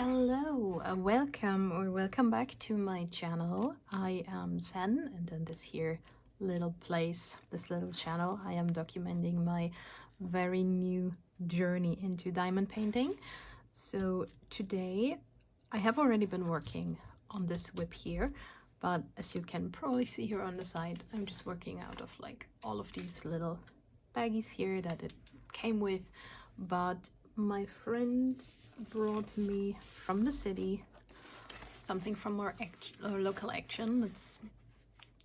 Hello, welcome back to my channel. I am Zen, and in this here little place, this little channel, I am documenting my very new journey into diamond painting. So today I have already been working on this WIP here, but as you can probably see here on the side, I'm just working out of like all of these little baggies here that it came with. But my friend brought me from the city something from our local action. It's,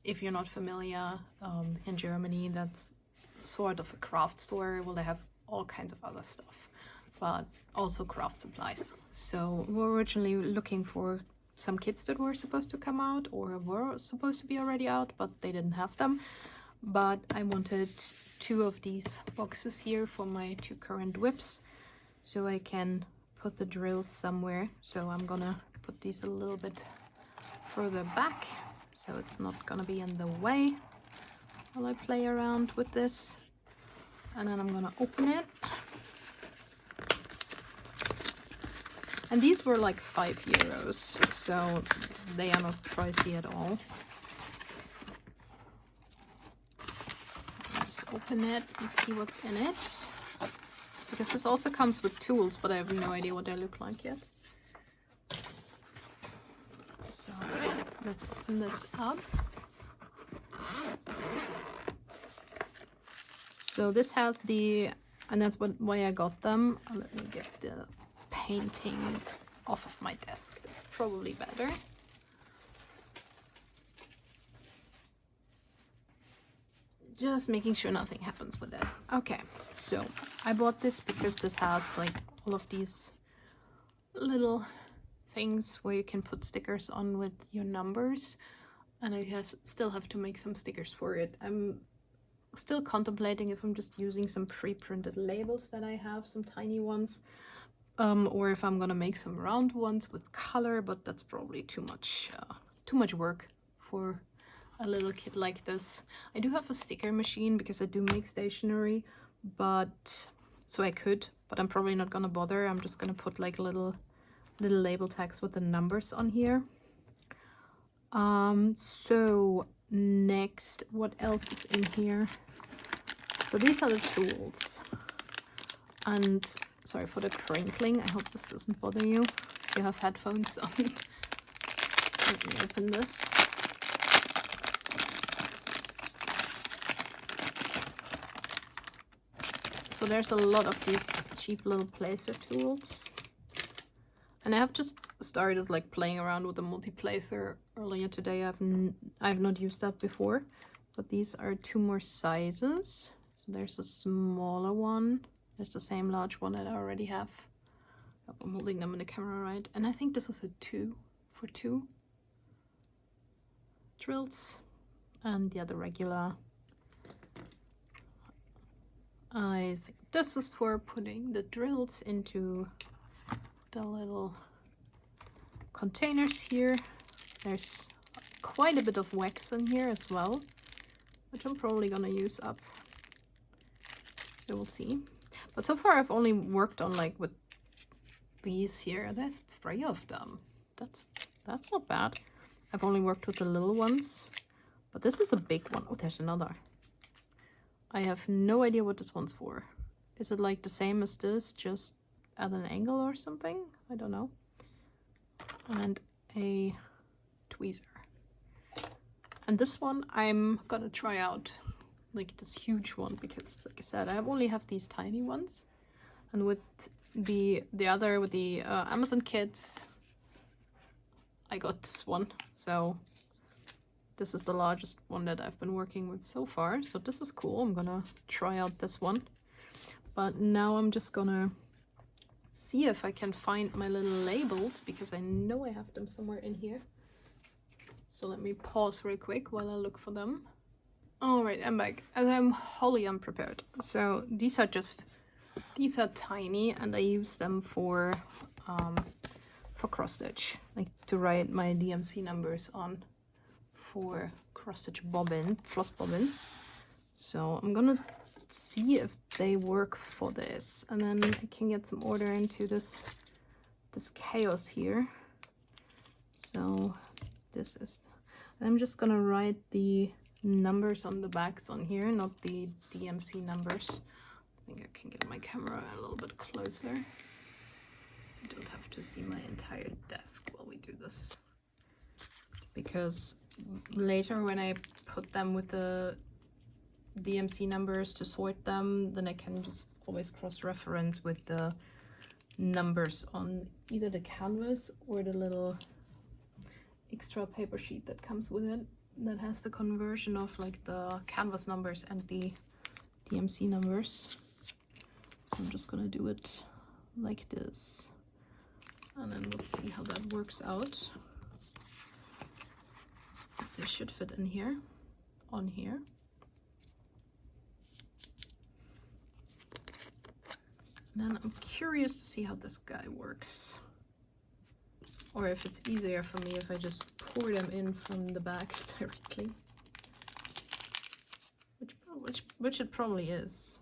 if you're not familiar, in Germany, that's sort of a craft store. Well, they have all kinds of other stuff, but also craft supplies. So we were originally looking for some kits that were supposed to come out or were supposed to be already out, but they didn't have them. But I wanted 2 of these boxes here for my 2 current WIPs, so I can put the drills somewhere. So I'm gonna put these a little bit further back so it's not gonna be in the way while I play around with this. And then I'm gonna open it. And these were like €5, so they are not pricey at all. Open it and see what's in it, because this also comes with tools, but I have no idea what they look like yet. So let's open this up. So this has the, and that's why I got them. Let me get the painting off of my desk. That's probably better. Just making sure nothing happens with it. Okay, so I bought this because this has like all of these little things where you can put stickers on with your numbers, and I still have to make some stickers for it. I'm still contemplating if I'm just using some pre-printed labels that I have, some tiny ones, or if I'm gonna make some round ones with color, but that's probably too much work for a little kit like this. I do have a sticker machine because I do make stationery, but so I could, but I'm probably not gonna bother. I'm just gonna put like little label tags with the numbers on here. So next, what else is in here? So these are the tools, and sorry for the crinkling. I hope this doesn't bother you if you have headphones on. Let me open this. So there's a lot of these cheap little placer tools, and I have just started like playing around with the multi-placer earlier today. I've not used that before, but these are 2 more sizes. So there's a smaller one, there's the same large one that I already have. I'm holding them in the camera right, and I think this is a 2 for 2 drills, and the other regular. I think this is for putting the drills into the little containers here. There's quite a bit of wax in here as well, which I'm probably gonna use up. So we'll see. But so far I've only worked on like with these here. There's 3 of them. That's not bad. I've only worked with the little ones, but this is a big one. Oh, there's another. I have no idea what this one's for. Is it like the same as this, just at an angle or something? I don't know. And a tweezer. And this one I'm gonna try out, like this huge one, because like I said, I only have these tiny ones. And with the other, with the Amazon kits, I got this one. So this is the largest one that I've been working with so far. So this is cool. I'm gonna try out this one. But now I'm just gonna see if I can find my little labels, because I know I have them somewhere in here. So let me pause real quick while I look for them. All right, I'm back, and I'm wholly unprepared. So these are tiny, and I use them for cross-stitch, like to write my DMC numbers on for cross-stitch floss bobbins. So I'm gonna see if they work for this, and then I can get some order into this this chaos here. So this is, I'm just gonna write the numbers on the backs on here, not the DMC numbers. I think I can get my camera a little bit closer, so you don't have to see my entire desk while we do this. Because later when I put them with the DMC numbers to sort them, then I can just always cross-reference with the numbers on either the canvas or the little extra paper sheet that comes with it that has the conversion of like the canvas numbers and the DMC numbers. So I'm just gonna do it like this, and then we'll see how that works out. They should fit in here, on here. And then I'm curious to see how this guy works. Or if it's easier for me if I just pour them in from the backs directly. Which it probably is.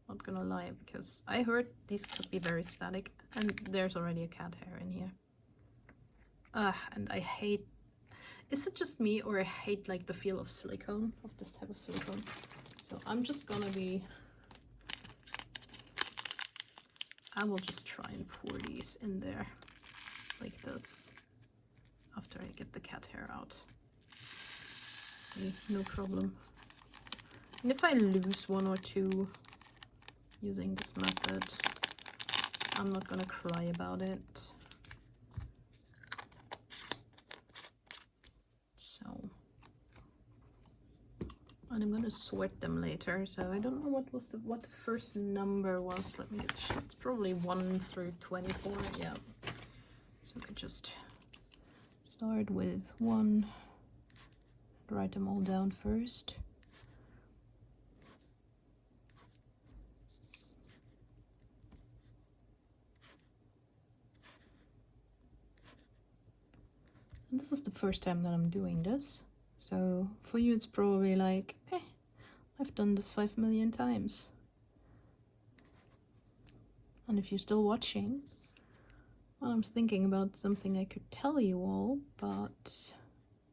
Not gonna lie, because I heard these could be very static, and there's already a cat hair in here. And I hate, is it just me, or I hate like the feel of silicone, of this type of silicone? So I'm just gonna be, I will just try and pour these in there like this after I get the cat hair out. See, no problem. And if I lose one or two using this method, I'm not gonna cry about it. And I'm gonna sort them later, so I don't know what the first number was. Let me get, it's probably 1 through 24. Yeah, so I could just start with 1, write them all down first. And this is the first time that I'm doing this. So for you, it's probably like, I've done this 5 million times. And if you're still watching, well, I'm thinking about something I could tell you all, but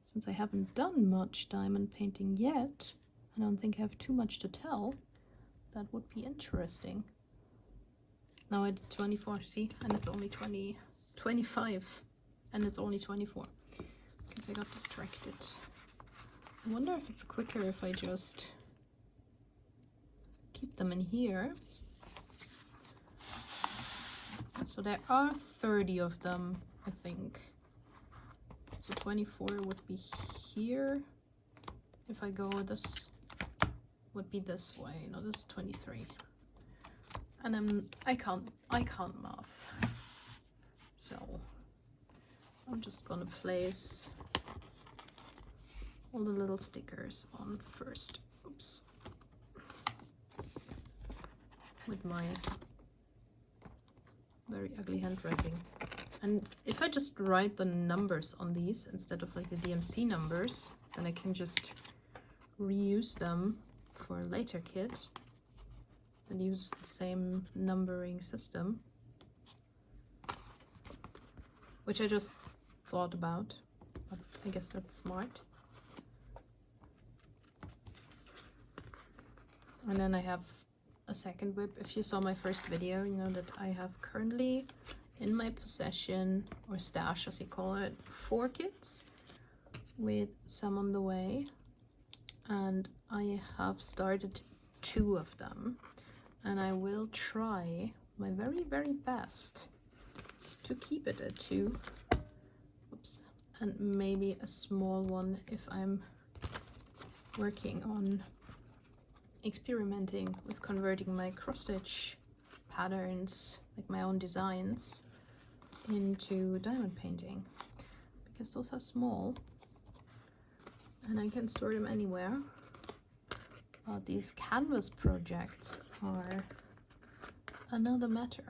since I haven't done much diamond painting yet, I don't think I have too much to tell. That would be interesting. Now I did 24, see? And it's only 25, and it's only 24, because I got distracted. I wonder if it's quicker if I just keep them in here. So there are 30 of them, I think. So 24 would be here. If I go this, would be this way. No, this is 23. And I can't math. So I'm just gonna place all the little stickers on first. Oops. With my very ugly handwriting. And if I just write the numbers on these instead of like the DMC numbers, then I can just reuse them for a later kit and use the same numbering system, which I just thought about, but I guess that's smart. And then I have a second WIP. If you saw my first video, you know that I have currently in my possession, or stash as you call it, 4 kits with some on the way. And I have started 2 of them. And I will try my very, very best to keep it at 2. Oops. And maybe a small one if I'm working on experimenting with converting my cross-stitch patterns, like my own designs, into diamond painting, because those are small and I can store them anywhere. But these canvas projects are another matter.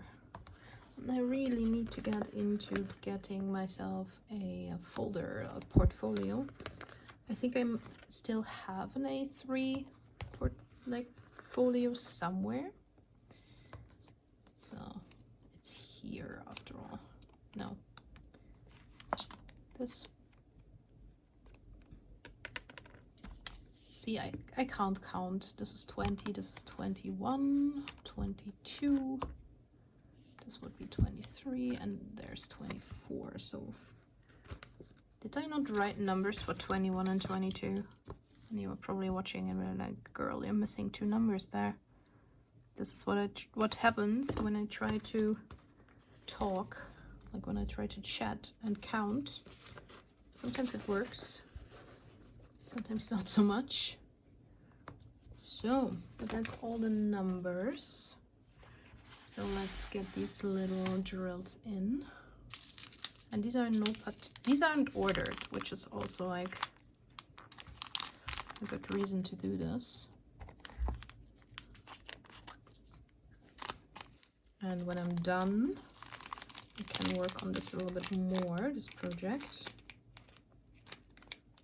And I really need to get into getting myself a folder, a portfolio. I think I still have an A3 folio somewhere. So it's here after all. No. This. See, I can't count. This is 20, this is 21, 22. This would be 23, and there's 24. So did I not write numbers for 21 and 22? And you were probably watching and were like, girl, you're missing 2 numbers there. This is what happens when I try to talk, like when I try to chat and count. Sometimes it works, sometimes not so much. So, but that's all the numbers. So let's get these little drills in. And these are these aren't ordered, which is also like a good reason to do this. And when I'm done, I can work on this a little bit more, this project.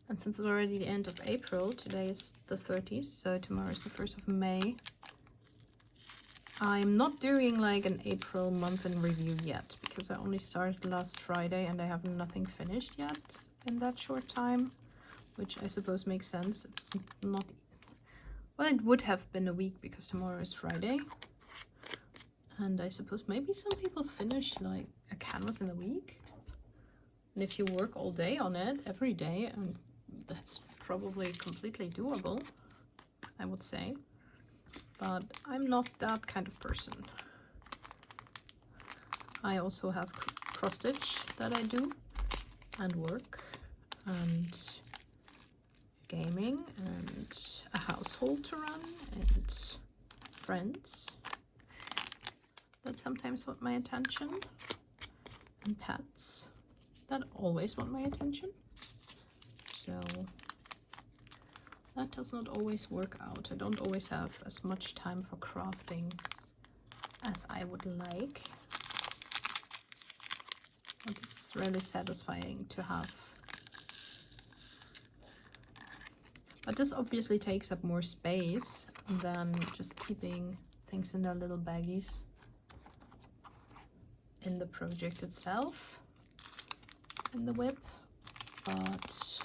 And since it's already the end of April, today is the 30th, so tomorrow is the 1st of May. I'm not doing like an April month in review yet, because I only started last Friday and I have nothing finished yet in that short time, which I suppose makes sense. It's not, well, it would have been a week because tomorrow is Friday. And I suppose maybe some people finish like a canvas in a week. And if you work all day on it, every day, and that's probably completely doable, I would say. But I'm not that kind of person. I also have cross stitch that I do, and work, and gaming, and a household to run, and friends that sometimes want my attention, and pets that always want my attention. So that does not always work out. I don't always have as much time for crafting as I would like. But this is really satisfying to have. But this obviously takes up more space than just keeping things in their little baggies in the project itself, in the WIP. But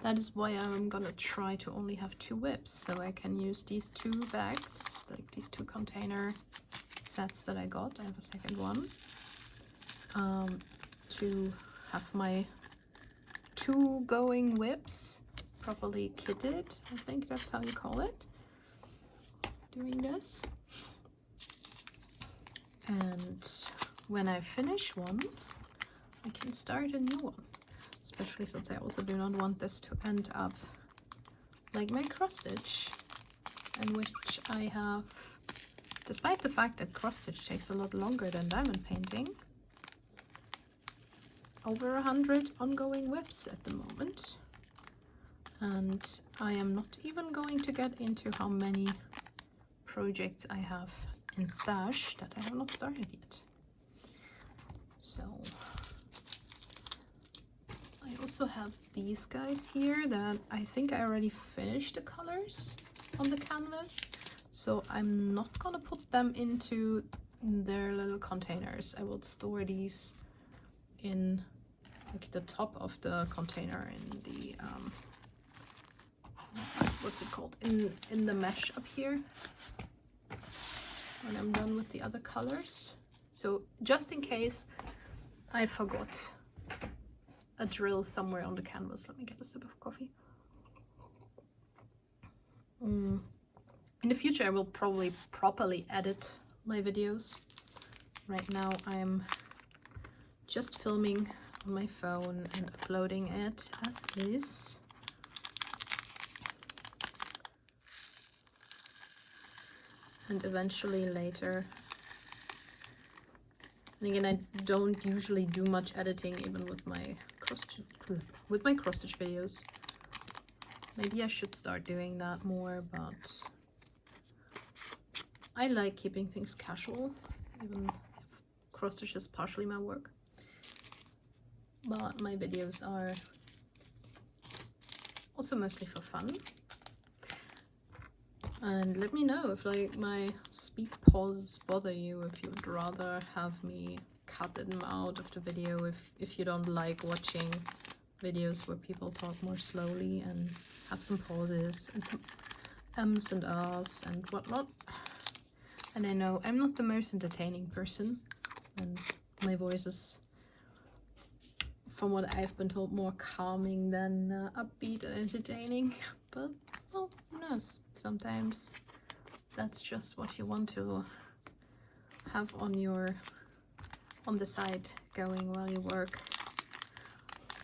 that is why I'm gonna try to only have 2 WIPs, so I can use these 2 bags, like these 2 container sets that I got. I have a second one, to have my 2 going WIPs properly kitted. I think that's how you call it, doing this. And when I finish one, I can start a new one. Especially since I also do not want this to end up like my cross stitch, in which I have, despite the fact that cross stitch takes a lot longer than diamond painting, over 100 ongoing WIPs at the moment. And I am not even going to get into how many projects I have in stash that I have not started yet. So I also have these guys here that I think I already finished the colors on the canvas, so I'm not gonna put them into their little containers. I will store these in like the top of the container, in the what's it called, in the mesh up here, when I'm done with the other colors. So just in case I forgot a drill somewhere on the canvas. Let me get a sip of coffee. In the future I will probably properly edit my videos. Right now I'm just filming on my phone and uploading it as is. And eventually later. And again, I don't usually do much editing even with my cross stitch videos. Maybe I should start doing that more, but I like keeping things casual, even if cross stitch is partially my work. But my videos are also mostly for fun. And let me know if like my speak pause bother you, if you would rather have me cut them out of the video if you don't like watching videos where people talk more slowly and have some pauses and some ums and ahs and whatnot. And I know I'm not the most entertaining person, and my voice is, from what I've been told, more calming than upbeat and entertaining. But, well, who knows? Sometimes that's just what you want to have on the side going while you work.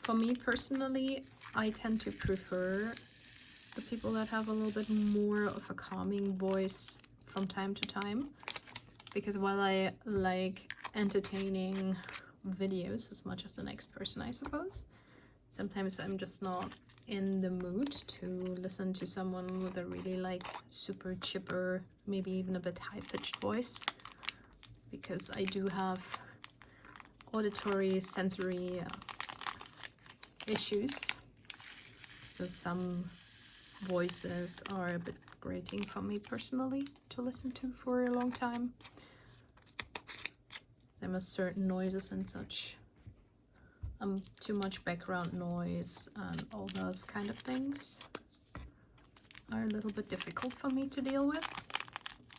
For me personally, I tend to prefer the people that have a little bit more of a calming voice from time to time, because while I like entertaining videos as much as the next person, I suppose, sometimes I'm just not in the mood to listen to someone with a really like super chipper, maybe even a bit high-pitched voice, because I do have auditory sensory issues, so some voices are a bit grating for me personally to listen to for a long time. There are certain noises and such, too much background noise and all those kind of things are a little bit difficult for me to deal with.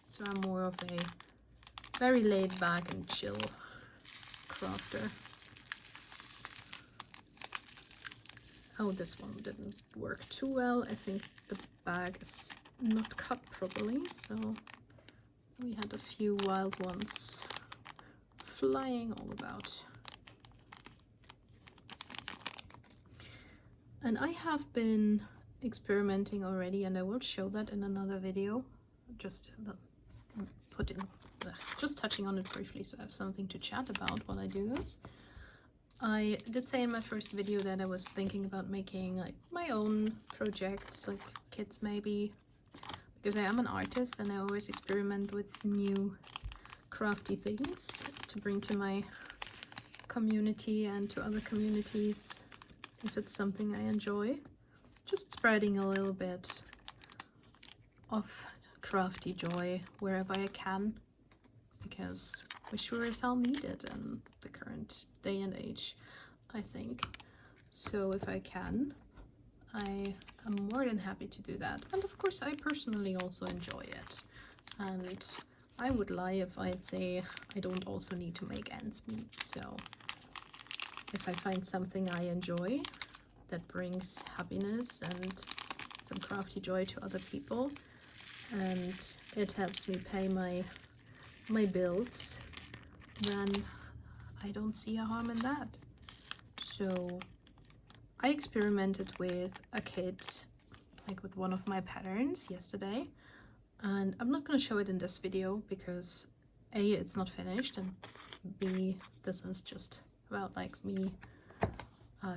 So I'm more of a very laid back and chill crafter. Oh, this one didn't work too well. I think the bag is not cut properly, so we had a few wild ones flying all about. And I have been experimenting already, and I will show that in another video, just touching on it briefly so I have something to chat about while I do this. I did say in my first video that I was thinking about making like my own projects, like kits maybe, because I am an artist and I always experiment with new crafty things to bring to my community and to other communities if it's something I enjoy. Just spreading a little bit of crafty joy wherever I can, because we sure as hell need it in the current day and age, I think. So if I can, I am more than happy to do that. And of course I personally also enjoy it, and I would lie if I'd say I don't also need to make ends meet. So if I find something I enjoy that brings happiness and some crafty joy to other people, and it helps me pay my bills, then I don't see a harm in that. So I experimented with a kit, like with one of my patterns yesterday, and I'm not going to show it in this video because A, it's not finished, and B, this is just about like me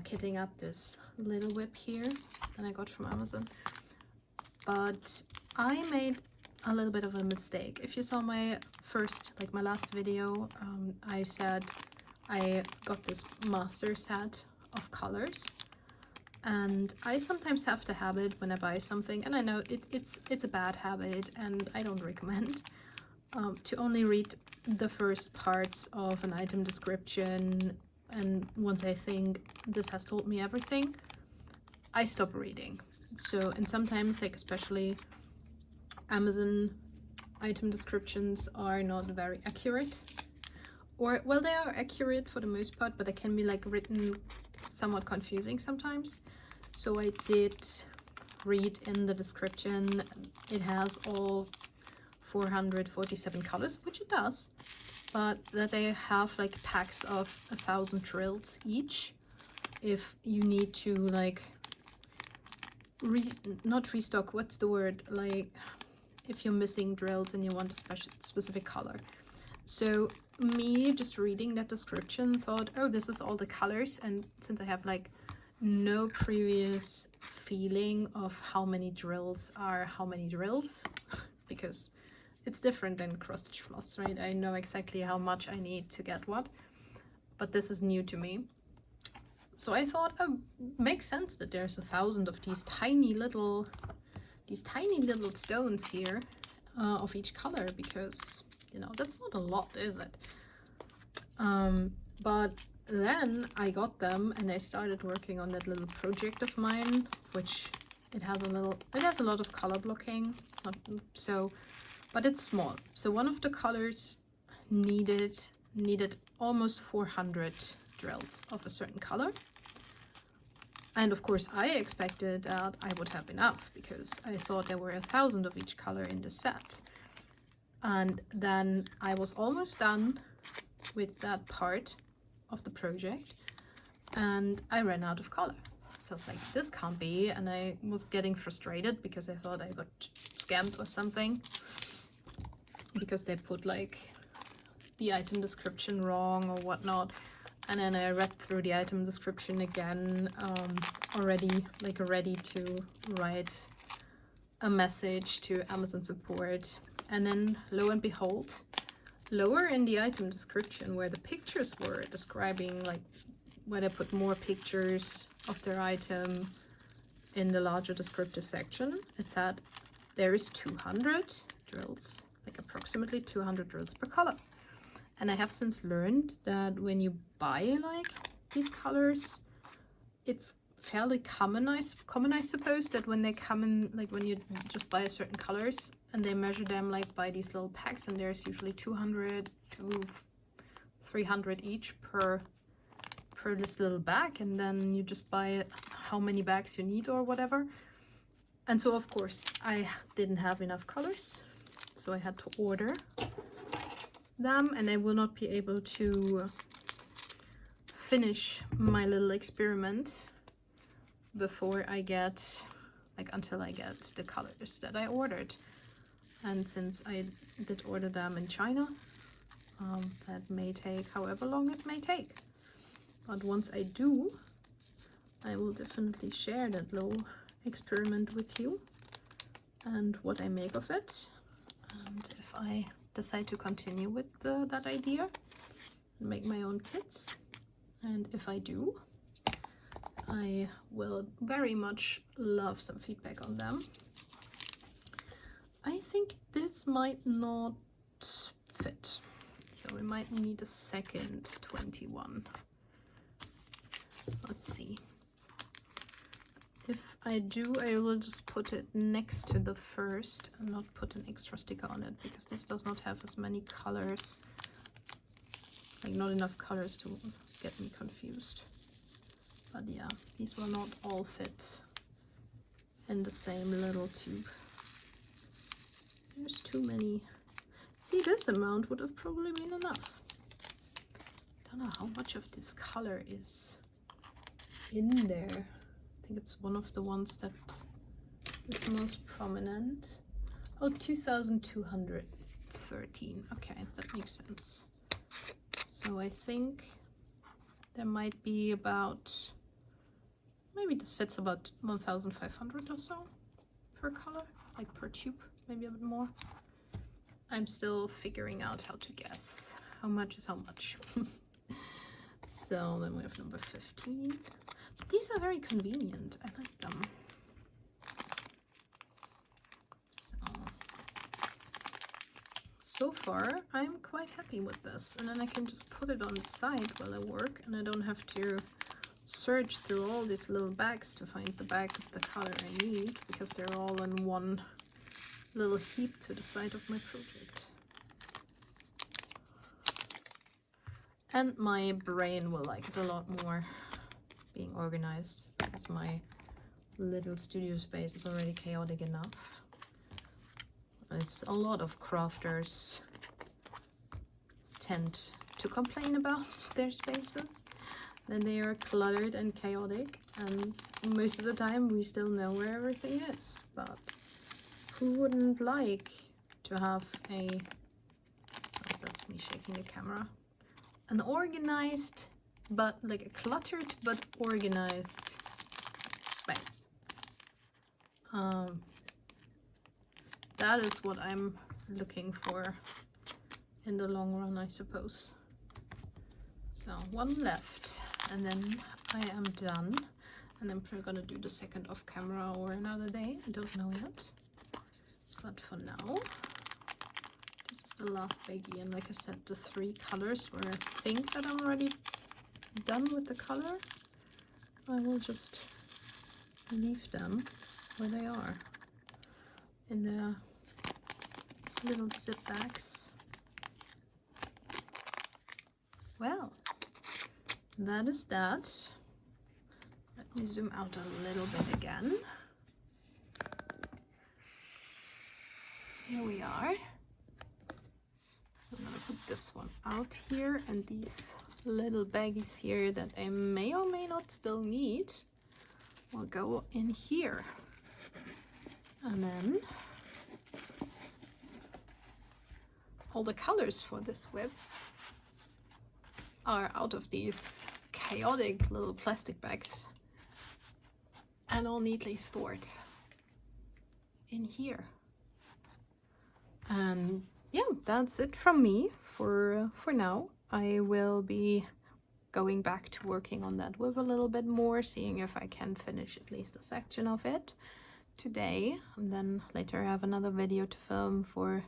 kitting up this little WIP here that I got from Amazon. But I made a little bit of a mistake. If you saw my last video, I said I got this master set of colors, and I sometimes have the habit when I buy something, and I know it's a bad habit and I don't recommend, to only read the first parts of an item description, and once I think this has told me everything, I stop reading. So, and sometimes, like especially Amazon item descriptions are not very accurate, or well, they are accurate for the most part, but they can be like written somewhat confusing sometimes. So I did read in the description it has all 447 colors, which it does, but that they have like packs of 1,000 drills each if you need to like not restock, what's the word, like if you're missing drills and you want a specific color. So me just reading that description thought, oh, this is all the colors, and since I have like no previous feeling of how many drills are how many drills, because it's different than cross-stitch floss, right? I know exactly how much I need to get what, but this is new to me. So I thought, oh, makes sense that there's 1,000 of these tiny little stones here of each color, because you know that's not a lot, is it? But then I got them and I started working on that little project of mine, which it has a lot of color blocking, but it's small. So one of the colors needed almost 400 drills of a certain color. And of course I expected that I would have enough because I thought there were 1,000 of each color in the set. And then I was almost done with that part of the project and I ran out of color. So it's like, this can't be, and I was getting frustrated because I thought I got scammed or something, because they put like the item description wrong or whatnot. And then I read through the item description again, already like ready to write a message to Amazon support. And then lo and behold, lower in the item description where the pictures were describing, like where they put more pictures of their item in the larger descriptive section, it said there is 200 drills, like approximately 200 drills per color. And I have since learned that when you buy like these colors, it's fairly common I suppose, that when they come in, like when you just buy certain colors and they measure them like by these little packs, and there's usually 200 to 300 each per this little bag, and then you just buy how many bags you need or whatever. And so of course I didn't have enough colors, so I had to order them, and I will not be able to finish my little experiment before I get, like until I get the colors that I ordered. And since I did order them in China, that may take however long it may take. But once I do, I will definitely share that little experiment with you and what I make of it, and if I decide to continue with that idea and make my own kits. And if I do, I will very much love some feedback on them. I think this might not fit, so we might need a second 21. Let's see. If I do, I will just put it next to the first and not put an extra sticker on it, because this does not have as many colors, like not enough colors to get me confused. But yeah, these will not all fit in the same little tube. There's too many. See, this amount would have probably been enough. I don't know how much of this color is in there. I think it's one of the ones that is most prominent. Oh, 2,213. Okay, that makes sense. So I think there might be about, maybe this fits about 1,500 or so per color, like per tube, maybe a bit more. I'm still figuring out how to guess how much is how much. So then we have number 15. These are very convenient. I like them. So far, I'm quite happy with this. And then I can just put it on the side while I work, and I don't have to search through all these little bags to find the bag of the color I need, because they're all in one little heap to the side of my project. And my brain will like it a lot more being organized, because my little studio space is already chaotic enough. It's a lot of crafters tend to complain about their spaces, that they are cluttered and chaotic, and most of the time we still know where everything is. But who wouldn't like to have a, oh, that's me shaking the camera, an organized, but like a cluttered but organized space. That is what I'm looking for in the long run, I suppose. So one left, and then I am done, and I'm probably gonna do the second off camera or another day, I don't know yet. But for now, this is the last biggie, and like I said, the 3 colors where I think that I'm already done with the color, I will just leave them where they are in their little zip bags. Well, that is that. Let me zoom out a little bit again. Here we are. So I'm gonna put this one out here, and these little baggies here that I may or may not still need will go in here. And then all the colors for this WIP are out of these chaotic little plastic bags and all neatly stored in here. And yeah, that's it from me for now. I will be going back to working on that WIP a little bit more, seeing if I can finish at least a section of it today, and then later I have another video to film for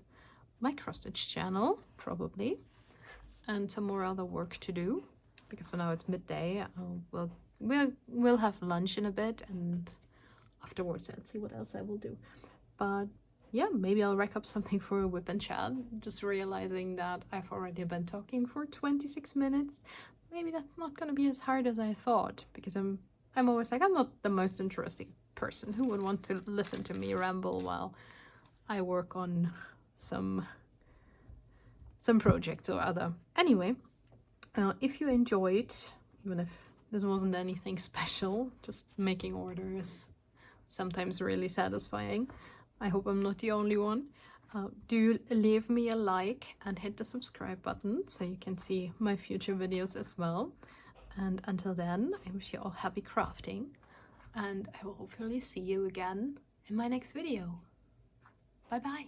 my Crossstitch channel probably, and some more other work to do, because for now it's midday. We'll have lunch in a bit, and afterwards I'll see what else I will do. But yeah, maybe I'll rack up something for a WIP and chat, just realizing that I've already been talking for 26 minutes. Maybe that's not gonna be as hard as I thought, because I'm always like, I'm not the most interesting person. Who would want to listen to me ramble while I work on some project or other? Anyway, if you enjoyed, even if this wasn't anything special, just making orders sometimes really satisfying. I hope I'm not the only one. Do leave me a like and hit the subscribe button so you can see my future videos as well. And until then, I wish you all happy crafting, and I will hopefully see you again in my next video. Bye bye.